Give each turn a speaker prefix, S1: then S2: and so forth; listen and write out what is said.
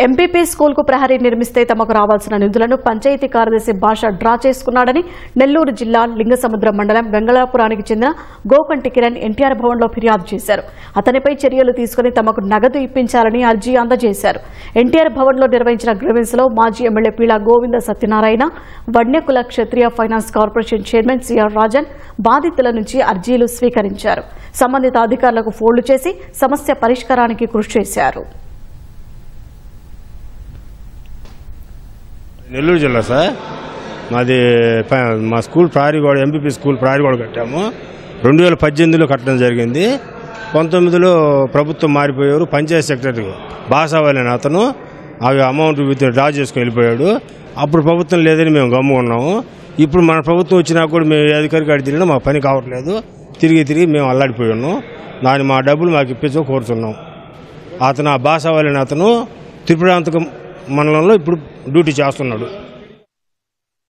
S1: MPP స్కూల్కు ప్రహరీ నిర్మిస్తే తమకు రావాల్సిన నిధులను పంచాయతీ కార్యదర్శి భాష డ్రా చేసుకున్నాడని నెల్లూరు జిల్లా లింగసముద్రం మండలం గంగళాపురానికి చెందిన గోకంటి కిరణ్ ఎన్టీఆర్ భవన్లో ఫిర్యాదు చేశారు. అతనిపై చర్యలు తీసుకుని తమకు నగదు ఇప్పించాలని అర్జీ అందజేశారు. ఎన్టీఆర్ భవన్లో నిర్వహించిన గ్రీవెన్స్లో మాజీ MLA Peela Govinda Satyanarayana, Vadnekula Kshatriya finance corporation chairman CR Rajan బాధితుల నుంచి అర్జీలు స్వీకరించారు. సంబంధిత అధికారులకు ఫోన్లు చేసి సమస్య పరిష్కారానికి కృషి చేశారు.
S2: నెల్లూరు జిల్లా సార్, మాది మా స్కూల్ ప్రహరీగోడ ఎంపీపీ స్కూల్ ప్రహరీగోడ కట్టాము. 2018లో కట్టడం జరిగింది. 19లో ప్రభుత్వం మారిపోయారు. పంచాయతీ సెక్రటరీ బాసావాలి అని అతను అమౌంట్ డ్రా చేసుకుని వెళ్ళిపోయాడు. అప్పుడు ప్రభుత్వం లేదని మేము గమ్ముకున్నాము. ఇప్పుడు మన ప్రభుత్వం వచ్చినా కూడా మేము అధికారికి అడిగి తిరిగినా మా పని కావట్లేదు. తిరిగి మేము అల్లాడిపోయి ఉన్నాం. మా డబ్బులు మాకు ఇప్పించో కోరుతున్నాం. అతను బాసావాలి అని అతను త్రిపురాంతకం మండలంలో ఇప్పుడు డ్యూటీ చేస్తున్నాడు.